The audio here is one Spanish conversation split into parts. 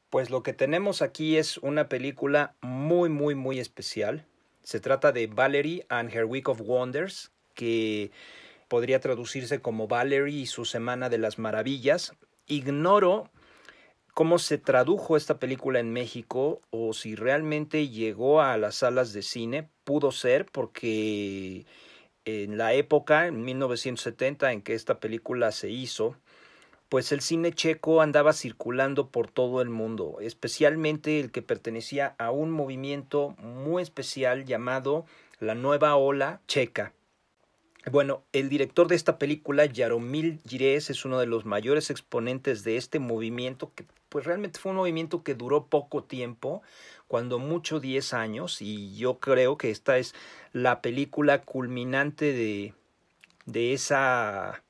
Pues lo que tenemos aquí es una película muy especial. Se trata de Valerie and Her Week of Wonders, que podría traducirse como Valerie y su Semana de las Maravillas. Ignoro cómo se tradujo esta película en México o si realmente llegó a las salas de cine. Pudo ser porque en la época, en 1970, en que esta película se hizo, pues el cine checo andaba circulando por todo el mundo, especialmente el que pertenecía a un movimiento muy especial llamado la Nueva Ola Checa. Bueno, el director de esta película, Jaromír Jirés, es uno de los mayores exponentes de este movimiento, que pues realmente fue un movimiento que duró poco tiempo, cuando mucho 10 años, y yo creo que esta es la película culminante de esa,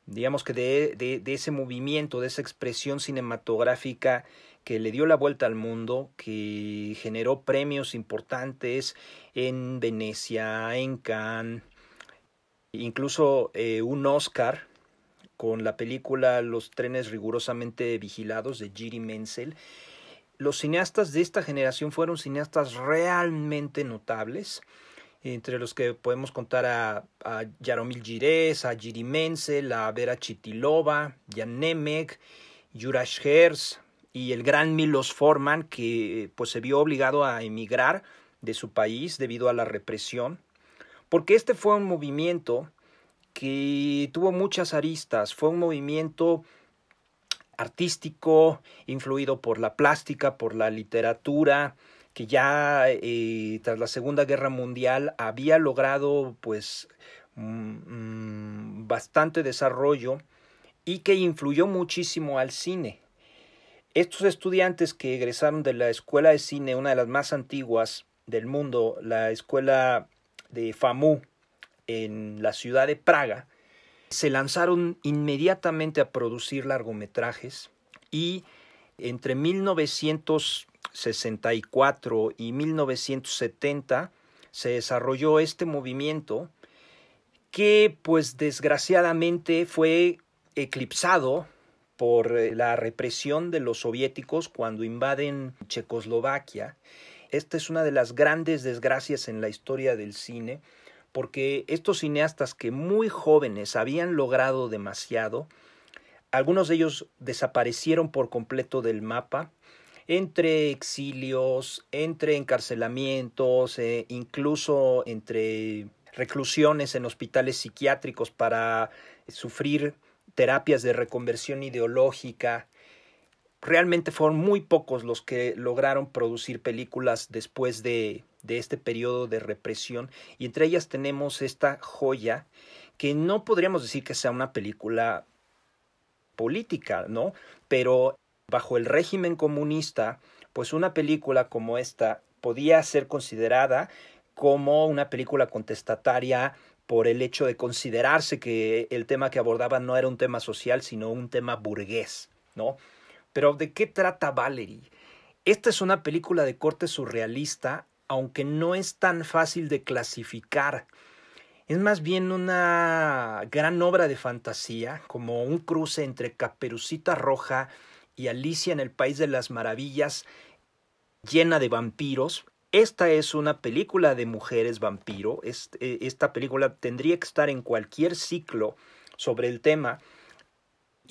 digamos que de ese movimiento, de esa expresión cinematográfica que le dio la vuelta al mundo, que generó premios importantes en Venecia, en Cannes, incluso un Oscar con la película Los trenes rigurosamente vigilados de Jiri Menzel. Los cineastas de esta generación fueron cineastas realmente notables, entre los que podemos contar a Jaromír Jirés, a Jiri Menzel, a Vera Chitilova, Jan Nemec, Juraj Herz y el gran Milos Forman, que pues se vio obligado a emigrar de su país debido a la represión, porque este fue un movimiento que tuvo muchas aristas. Fue un movimiento artístico, influido por la plástica, por la literatura, que ya tras la Segunda Guerra Mundial había logrado pues bastante desarrollo y que influyó muchísimo al cine. Estos estudiantes que egresaron de la Escuela de Cine, una de las más antiguas del mundo, la Escuela de FAMU, en la ciudad de Praga, se lanzaron inmediatamente a producir largometrajes y entre 1964 y 1970 se desarrolló este movimiento que pues desgraciadamente fue eclipsado por la represión de los soviéticos cuando invaden Checoslovaquia. Esta es una de las grandes desgracias en la historia del cine, porque estos cineastas que muy jóvenes habían logrado demasiado, algunos de ellos desaparecieron por completo del mapa, entre exilios, entre encarcelamientos, incluso entre reclusiones en hospitales psiquiátricos para sufrir terapias de reconversión ideológica. Realmente fueron muy pocos los que lograron producir películas después de este periodo de represión, y entre ellas tenemos esta joya que no podríamos decir que sea una película política, ¿no? Pero bajo el régimen comunista, pues una película como esta podía ser considerada como una película contestataria por el hecho de considerarse que el tema que abordaba no era un tema social, sino un tema burgués, ¿no? Pero ¿de qué trata Valerie? Esta es una película de corte surrealista, aunque no es tan fácil de clasificar. Es más bien una gran obra de fantasía, como un cruce entre Caperucita Roja y Alicia en el País de las Maravillas, llena de vampiros. Esta es una película de mujeres vampiro. Esta película tendría que estar en cualquier ciclo sobre el tema,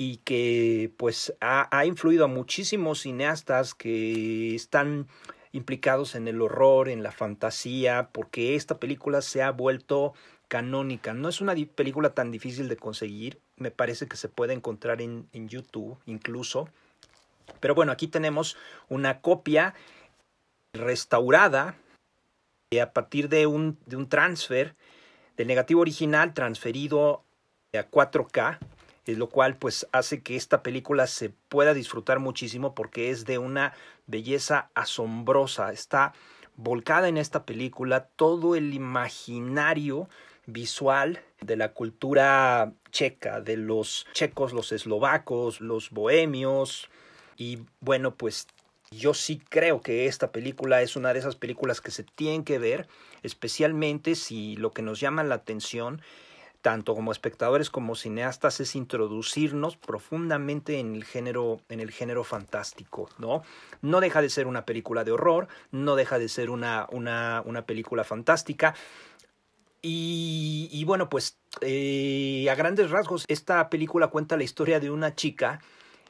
y que pues ha influido a muchísimos cineastas que están implicados en el horror, en la fantasía, porque esta película se ha vuelto canónica. No es una película tan difícil de conseguir, me parece que se puede encontrar en YouTube incluso. Pero bueno, aquí tenemos una copia restaurada a partir de un transfer del negativo original transferido a 4K, lo cual pues hace que esta película se pueda disfrutar muchísimo porque es de una belleza asombrosa. Está volcada en esta película todo el imaginario visual de la cultura checa, de los checos, los eslovacos, los bohemios. Y bueno, pues yo sí creo que esta película es una de esas películas que se tienen que ver, especialmente si lo que nos llama la atención tanto como espectadores como cineastas, es introducirnos profundamente en el género fantástico, ¿no? No deja de ser una película de horror, no deja de ser una película fantástica. Y bueno, pues a grandes rasgos, esta película cuenta la historia de una chica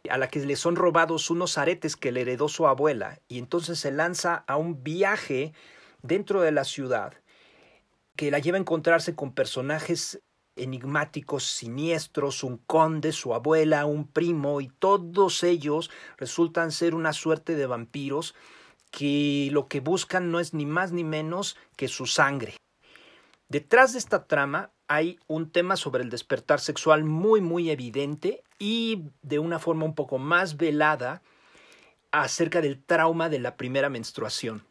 a la que le son robados unos aretes que le heredó su abuela, y entonces se lanza a un viaje dentro de la ciudad que la lleva a encontrarse con personajes enigmáticos, siniestros, un conde, su abuela, un primo, y todos ellos resultan ser una suerte de vampiros que lo que buscan no es ni más ni menos que su sangre. Detrás de esta trama hay un tema sobre el despertar sexual muy muy evidente y de una forma un poco más velada acerca del trauma de la primera menstruación.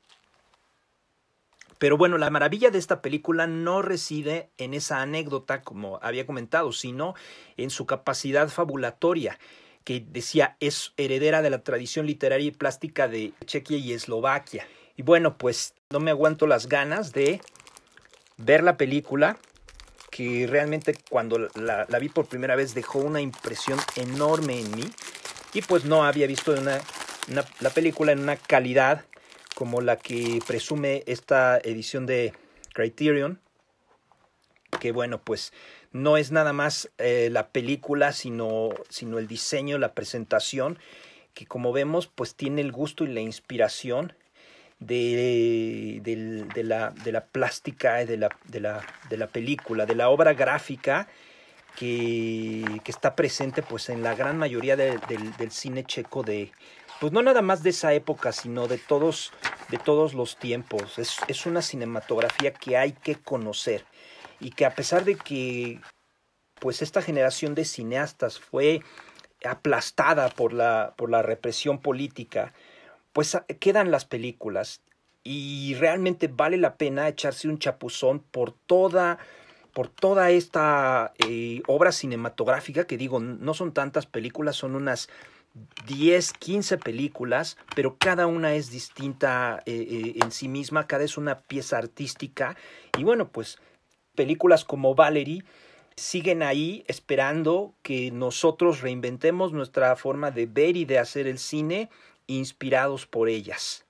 Pero bueno, la maravilla de esta película no reside en esa anécdota, como había comentado, sino en su capacidad fabulatoria, que decía es heredera de la tradición literaria y plástica de Chequia y Eslovaquia. Y bueno, pues no me aguanto las ganas de ver la película, que realmente cuando la vi por primera vez dejó una impresión enorme en mí, y pues no había visto la película en una calidad como la que presume esta edición de Criterion, que bueno, pues no es nada más la película, sino el diseño, la presentación, que como vemos, pues tiene el gusto y la inspiración de la plástica, de la película, de la obra gráfica que está presente pues en la gran mayoría del cine checo, pues no nada más de esa época, sino de todos los tiempos. Es una cinematografía que hay que conocer, y que a pesar de que pues esta generación de cineastas fue aplastada por la represión política, pues quedan las películas, y realmente vale la pena echarse un chapuzón por toda esta obra cinematográfica, que digo, no son tantas películas, son unas 10, 15 películas, pero cada una es distinta en sí misma, cada es una pieza artística. Y bueno, pues películas como Valerie siguen ahí esperando que nosotros reinventemos nuestra forma de ver y de hacer el cine, inspirados por ellas.